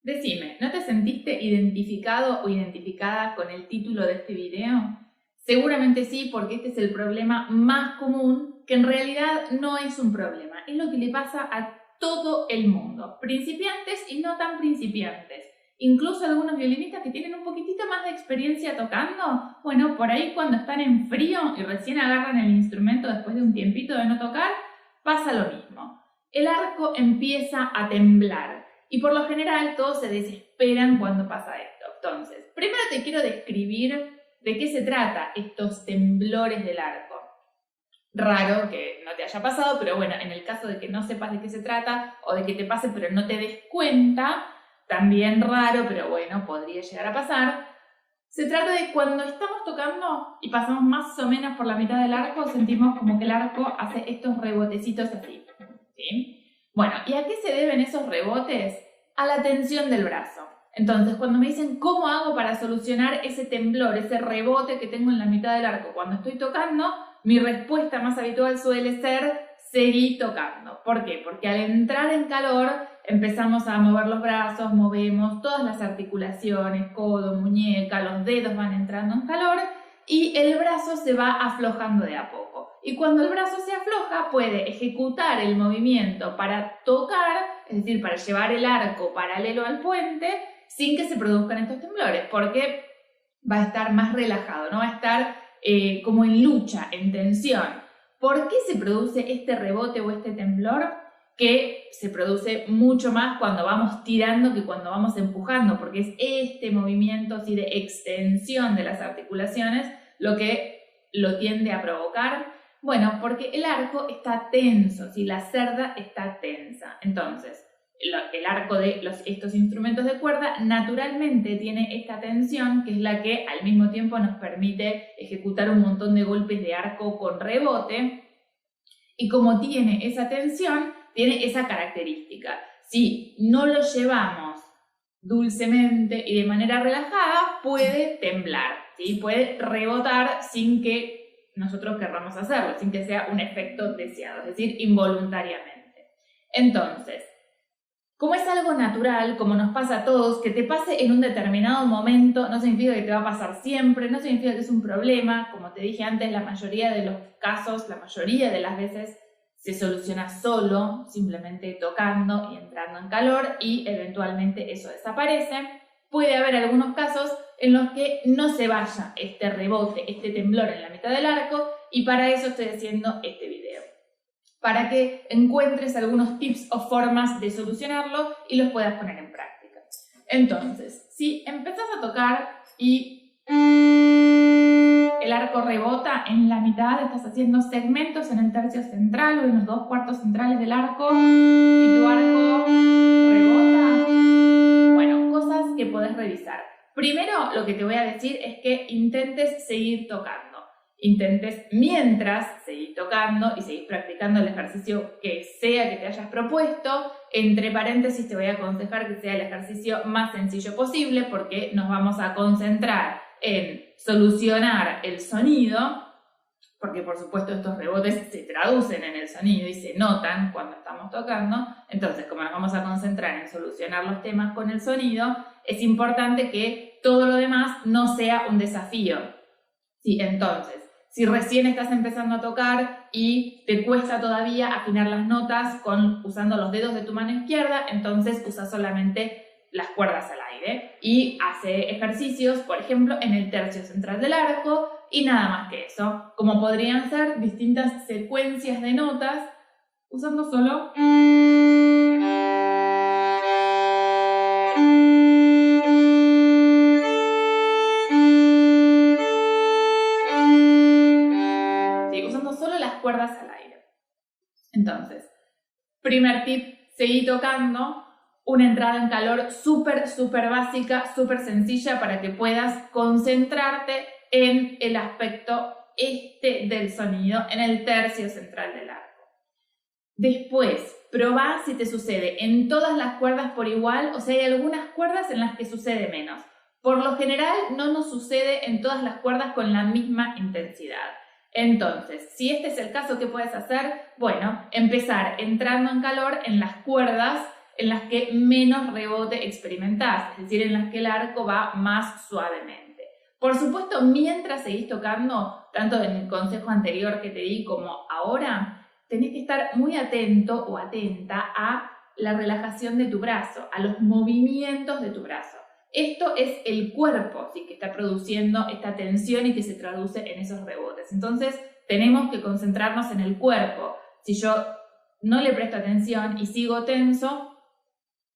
Decime, ¿no te sentiste identificado o identificada con el título de este video? Seguramente sí, porque este es el problema más común, que en realidad no es un problema, es lo que le pasa a todo el mundo, principiantes y no tan principiantes. Incluso algunos violinistas que tienen un poquitito más de experiencia tocando, bueno, por ahí cuando están en frío y recién agarran el instrumento después de un tiempito de no tocar, pasa lo mismo. El arco empieza a temblar. Y por lo general todos se desesperan cuando pasa esto. Entonces, primero te quiero describir de qué se trata estos temblores del arco. Raro que no te haya pasado, pero bueno, en el caso de que no sepas de qué se trata o de que te pase pero no te des cuenta, también raro, pero bueno, podría llegar a pasar. Se trata de cuando estamos tocando y pasamos más o menos por la mitad del arco, sentimos como que el arco hace estos rebotecitos así, ¿sí? Bueno, ¿y a qué se deben esos rebotes? A la tensión del brazo. Entonces, cuando me dicen ¿cómo hago para solucionar ese temblor, ese rebote que tengo en la mitad del arco cuando estoy tocando? Mi respuesta más habitual suele ser seguir tocando. ¿Por qué? Porque al entrar en calor empezamos a mover los brazos, movemos todas las articulaciones, codo, muñeca, los dedos van entrando en calor y el brazo se va aflojando de a poco. Y cuando el brazo se afloja, puede ejecutar el movimiento para tocar, es decir, para llevar el arco paralelo al puente, sin que se produzcan estos temblores, porque va a estar más relajado, no va a estar como en lucha, en tensión. ¿Por qué se produce este rebote o este temblor? Que se produce mucho más cuando vamos tirando que cuando vamos empujando, porque es este movimiento así de extensión de las articulaciones lo que lo tiende a provocar. Bueno, porque el arco está tenso, si la cerda está tensa. Entonces, el arco de estos instrumentos de cuerda naturalmente tiene esta tensión, que es la que al mismo tiempo nos permite ejecutar un montón de golpes de arco con rebote. Y como tiene esa tensión, tiene esa característica. Si no lo llevamos dulcemente y de manera relajada, puede temblar, ¿sí? Puede rebotar sin que nosotros querramos hacerlo, sin que sea un efecto deseado, es decir, involuntariamente. Entonces, como es algo natural, como nos pasa a todos, que te pase en un determinado momento no significa que te va a pasar siempre, no significa que es un problema. Como te dije antes, la mayoría de los casos, la mayoría de las veces se soluciona solo, simplemente tocando y entrando en calor y eventualmente eso desaparece. Puede haber algunos casos en los que no se vaya este rebote, este temblor en la mitad del arco, y para eso estoy haciendo este video, para que encuentres algunos tips o formas de solucionarlo y los puedas poner en práctica. Entonces, si empezás a tocar y el arco rebota en la mitad, estás haciendo segmentos en el tercio central o en los 2/4 centrales del arco y tu arco rebota, bueno, cosas que podés revisar. Primero, lo que te voy a decir es que intentes seguir tocando. Intentes mientras seguir tocando y seguir practicando el ejercicio que sea que te hayas propuesto. Entre paréntesis te voy a aconsejar que sea el ejercicio más sencillo posible, porque nos vamos a concentrar en solucionar el sonido, porque por supuesto estos rebotes se traducen en el sonido y se notan cuando estamos tocando. Entonces, como nos vamos a concentrar en solucionar los temas con el sonido, es importante que todo lo demás no sea un desafío. Sí, entonces, si recién estás empezando a tocar y te cuesta todavía afinar las notas usando los dedos de tu mano izquierda, entonces usa solamente las cuerdas al aire y hace ejercicios, por ejemplo, en el tercio central del arco y nada más que eso, como podrían ser distintas secuencias de notas usando solo las cuerdas al aire. Entonces, primer tip, seguí tocando. Una entrada en calor súper básica, súper sencilla para que puedas concentrarte en el aspecto del sonido, en el tercio central del arco. Después, probá si te sucede en todas las cuerdas por igual o si hay algunas cuerdas en las que sucede menos. Por lo general no nos sucede en todas las cuerdas con la misma intensidad. Entonces, si este es el caso, ¿qué puedes hacer? Bueno, empezar entrando en calor en las cuerdas en las que menos rebote experimentás, es decir, en las que el arco va más suavemente. Por supuesto, mientras seguís tocando, tanto en el consejo anterior que te di como ahora, tenés que estar muy atento o atenta a la relajación de tu brazo, a los movimientos de tu brazo. Esto es el cuerpo, ¿sí?, que está produciendo esta tensión y que se traduce en esos rebotes. Entonces, tenemos que concentrarnos en el cuerpo. Si yo no le presto atención y sigo tenso,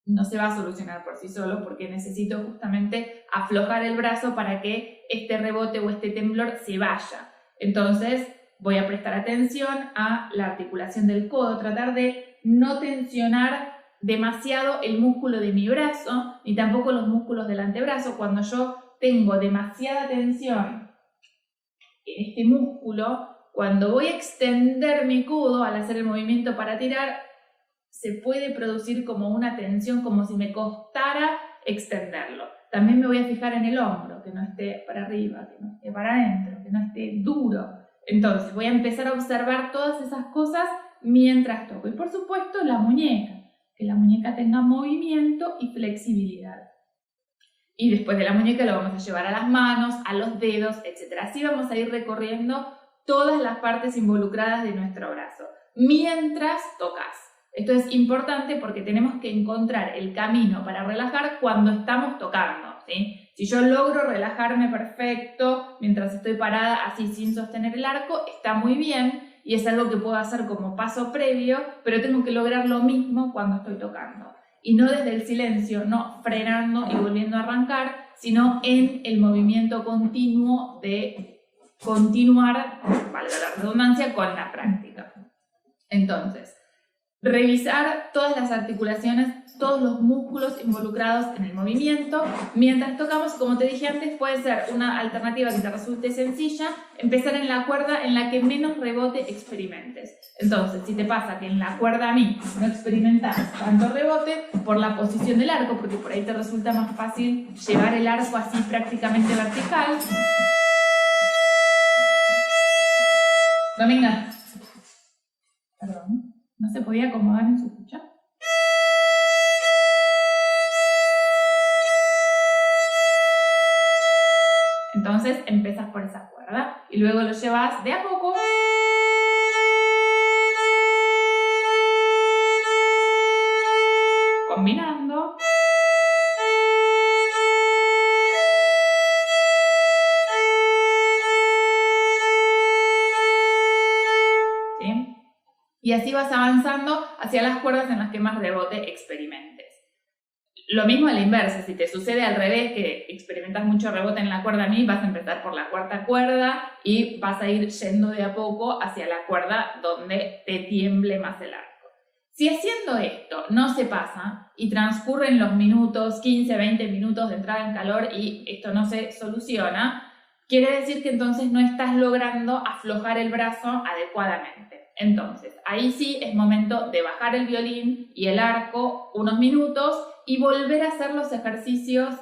no se va a solucionar por sí solo, porque necesito justamente aflojar el brazo para que este rebote o este temblor se vaya. Entonces voy a prestar atención a la articulación del codo, tratar de no tensionar demasiado el músculo de mi brazo, ni tampoco los músculos del antebrazo. Cuando yo tengo demasiada tensión en este músculo, cuando voy a extender mi codo al hacer el movimiento para tirar, se puede producir como una tensión, como si me costara extenderlo. También me voy a fijar en el hombro, que no esté para arriba, que no esté para adentro, que no esté duro. Entonces voy a empezar a observar todas esas cosas mientras toco. Y por supuesto la muñeca, que la muñeca tenga movimiento y flexibilidad. Y después de la muñeca lo vamos a llevar a las manos, a los dedos, etc. Así vamos a ir recorriendo todas las partes involucradas de nuestro brazo, mientras tocas. Esto es importante porque tenemos que encontrar el camino para relajar cuando estamos tocando, ¿sí? Si yo logro relajarme perfecto mientras estoy parada así sin sostener el arco, está muy bien y es algo que puedo hacer como paso previo, pero tengo que lograr lo mismo cuando estoy tocando. Y no desde el silencio, no frenando y volviendo a arrancar, sino en el movimiento continuo de continuar, valga la redundancia, con la práctica. Entonces, revisar todas las articulaciones, todos los músculos involucrados en el movimiento. Mientras tocamos, como te dije antes, puede ser una alternativa que te resulte sencilla, empezar en la cuerda en la que menos rebote experimentes. Entonces, si te pasa que en la cuerda a mí no experimentas tanto rebote, por la posición del arco, porque por ahí te resulta más fácil llevar el arco así prácticamente vertical. Dominga. Perdón. ¿No se podía acomodar en su cucha? Entonces empiezas por esa cuerda y luego lo llevas de a poco combinando. ¿Sí? Y así vas avanzando hacia las cuerdas en las que más rebote experimentes. Lo mismo a la inversa, si te sucede al revés, que experimentas mucho rebote en la cuerda a mí, vas a empezar por la cuarta cuerda y vas a ir yendo de a poco hacia la cuerda donde te tiemble más el arco. Si haciendo esto no se pasa y transcurren los minutos, 15, 20 minutos de entrada en calor y esto no se soluciona, quiere decir que entonces no estás logrando aflojar el brazo adecuadamente. Entonces, ahí sí es momento de bajar el violín y el arco unos minutos y volver a hacer los ejercicios,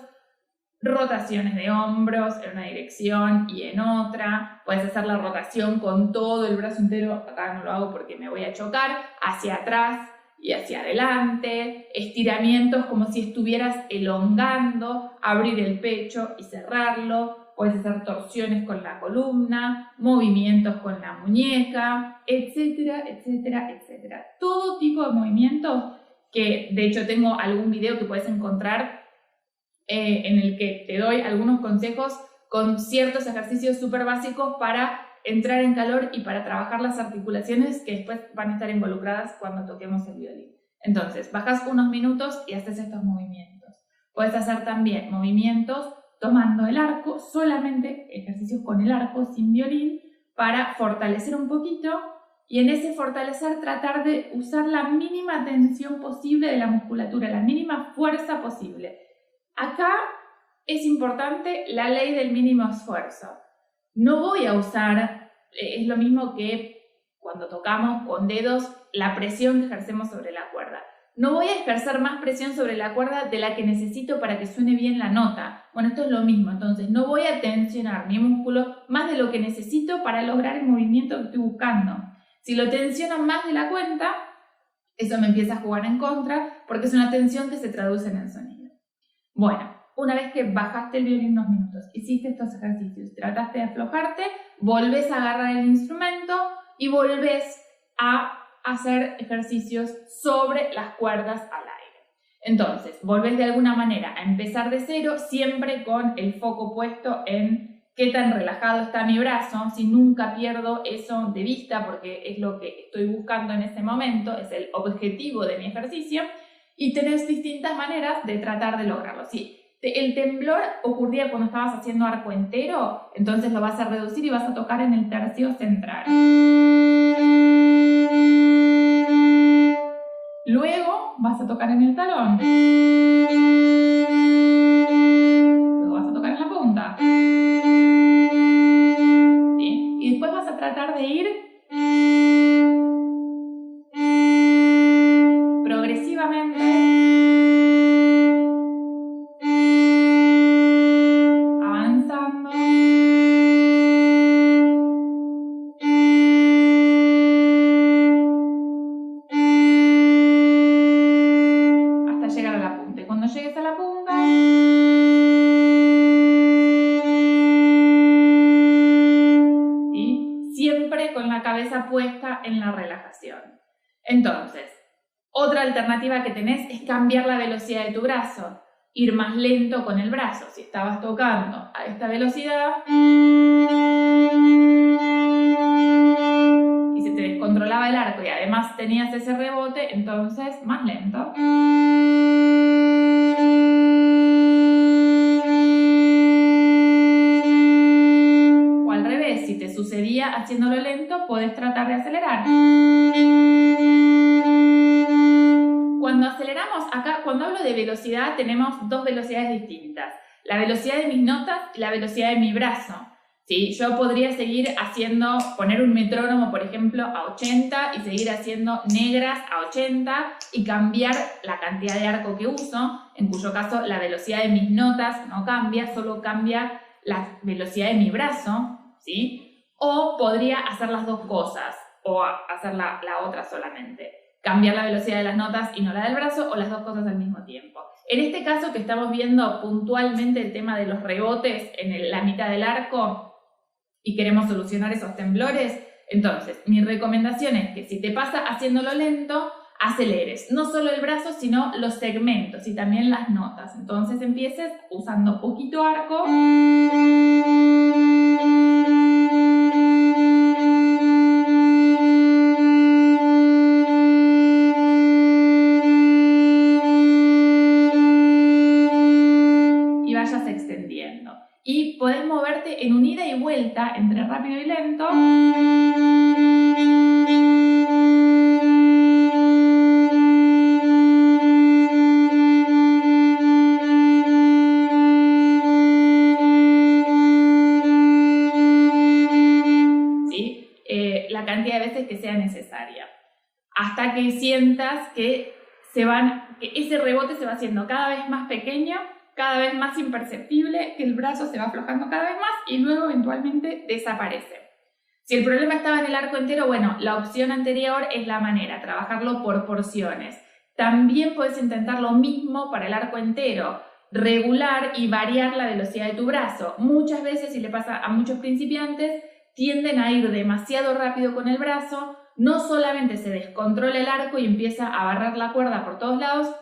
rotaciones de hombros en una dirección y en otra. Puedes hacer la rotación con todo el brazo entero, acá no lo hago porque me voy a chocar, hacia atrás y hacia adelante, estiramientos como si estuvieras elongando, abrir el pecho y cerrarlo. Puedes hacer torsiones con la columna, movimientos con la muñeca, etcétera, etcétera, etcétera. Todo tipo de movimientos que, de hecho, tengo algún video que puedes encontrar en el que te doy algunos consejos con ciertos ejercicios súper básicos para entrar en calor y para trabajar las articulaciones que después van a estar involucradas cuando toquemos el violín. Entonces, bajas unos minutos y haces estos movimientos. Puedes hacer también movimientos tomando el arco, solamente ejercicios con el arco, sin violín, para fortalecer un poquito y en ese fortalecer tratar de usar la mínima tensión posible de la musculatura, la mínima fuerza posible. Acá es importante la ley del mínimo esfuerzo. No voy a usar, es lo mismo que cuando tocamos con dedos, la presión que ejercemos sobre la cuerda. No voy a ejercer más presión sobre la cuerda de la que necesito para que suene bien la nota. Bueno, esto es lo mismo, entonces no voy a tensionar mi músculo más de lo que necesito para lograr el movimiento que estoy buscando. Si lo tensiono más de la cuenta, Eso me empieza a jugar en contra porque es una tensión que se traduce en el sonido. Bueno, una vez que bajaste el violín unos minutos, hiciste estos ejercicios, trataste de aflojarte, volvés a agarrar el instrumento y volvés a hacer ejercicios sobre las cuerdas al aire. Entonces, volvés de alguna manera a empezar de cero, siempre con el foco puesto en qué tan relajado está mi brazo, si nunca pierdo eso de vista porque es lo que estoy buscando en ese momento, es el objetivo de mi ejercicio, y tenés distintas maneras de tratar de lograrlo. Si el temblor ocurría cuando estabas haciendo arco entero, entonces lo vas a reducir y vas a tocar en el tercio central. Luego vas a tocar en el talón. Luego vas a tocar en la punta. ¿Sí? Y después vas a tratar de ir progresivamente avanzando hasta llegar a la punta. Y cuando llegues a la punta, ¿sí? Siempre con la cabeza puesta en la relajación. Entonces, otra alternativa que tenés es cambiar la velocidad de tu brazo, ir más lento con el brazo. Si estabas tocando a esta velocidad y se te descontrolaba el arco y además tenías ese rebote, entonces más lento. O al revés, si te sucedía haciéndolo lento, podés tratar de acelerar. Cuando aceleramos, acá cuando hablo de velocidad tenemos dos velocidades distintas. La velocidad de mis notas y la velocidad de mi brazo. ¿Sí? Yo podría seguir haciendo, poner un metrónomo por ejemplo a 80 y seguir haciendo negras a 80 y cambiar la cantidad de arco que uso, en cuyo caso la velocidad de mis notas no cambia, solo cambia la velocidad de mi brazo, ¿sí? O podría hacer las dos cosas, o hacer la otra solamente. Cambiar la velocidad de las notas y no la del brazo, o las dos cosas al mismo tiempo. En este caso que estamos viendo puntualmente el tema de los rebotes en la mitad del arco y queremos solucionar esos temblores, entonces mi recomendación es que si te pasa haciéndolo lento, aceleres no solo el brazo, sino los segmentos y también las notas. Entonces empieces usando poquito arco y vayas extendiendo. Y podés moverte en un ida y vuelta entre rápido y lento. ¿Sí? La cantidad de veces que sea necesaria. Hasta que sientas que ese rebote se va haciendo cada vez más pequeño, cada vez más imperceptible, que el brazo se va aflojando cada vez más y luego eventualmente desaparece. Si el problema estaba en el arco entero, bueno, la opción anterior es la manera, trabajarlo por porciones. También puedes intentar lo mismo para el arco entero, regular y variar la velocidad de tu brazo. Muchas veces, y le pasa a muchos principiantes, tienden a ir demasiado rápido con el brazo, no solamente se descontrola el arco y empieza a barrer la cuerda por todos lados,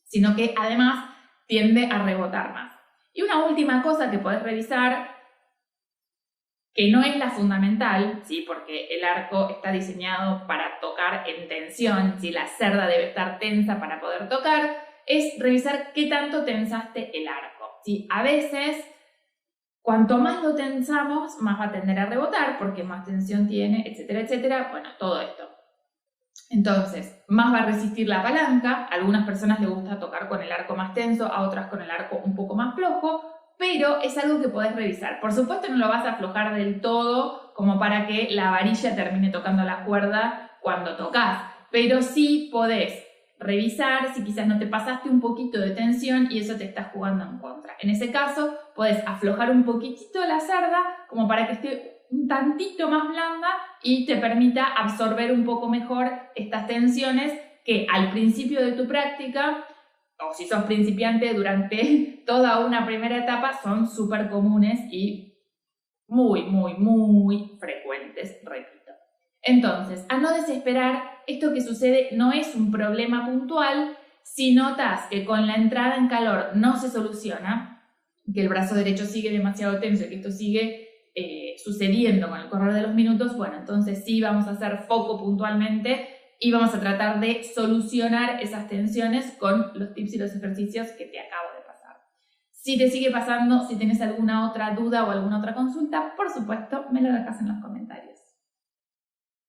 sino que además tiende a rebotar más. Y una última cosa que podés revisar, que no es la fundamental, ¿sí? Porque el arco está diseñado para tocar en tensión, ¿sí? La cerda debe estar tensa para poder tocar, es revisar qué tanto tensaste el arco, ¿sí? A veces, cuanto más lo tensamos, más va a tender a rebotar, porque más tensión tiene, etcétera, etcétera. Bueno, todo esto. Entonces, más va a resistir la palanca. A algunas personas les gusta tocar con el arco más tenso, a otras con el arco un poco más flojo, pero es algo que podés revisar. Por supuesto no lo vas a aflojar del todo como para que la varilla termine tocando la cuerda cuando tocas, pero sí podés revisar si quizás no te pasaste un poquito de tensión y eso te está jugando en contra. En ese caso, podés aflojar un poquitito la cerda como para que esté un tantito más blanda y te permita absorber un poco mejor estas tensiones que al principio de tu práctica, o si sos principiante durante toda una primera etapa, son súper comunes y muy, muy, muy frecuentes, repito. Entonces, a no desesperar, esto que sucede no es un problema puntual. Si notas que con la entrada en calor no se soluciona, que el brazo derecho sigue demasiado tenso y que esto sigue sucediendo con el correr de los minutos, bueno, entonces sí vamos a hacer foco puntualmente y vamos a tratar de solucionar esas tensiones con los tips y los ejercicios que te acabo de pasar. Si te sigue pasando, si tienes alguna otra duda o alguna otra consulta, por supuesto, me lo dejas en los comentarios.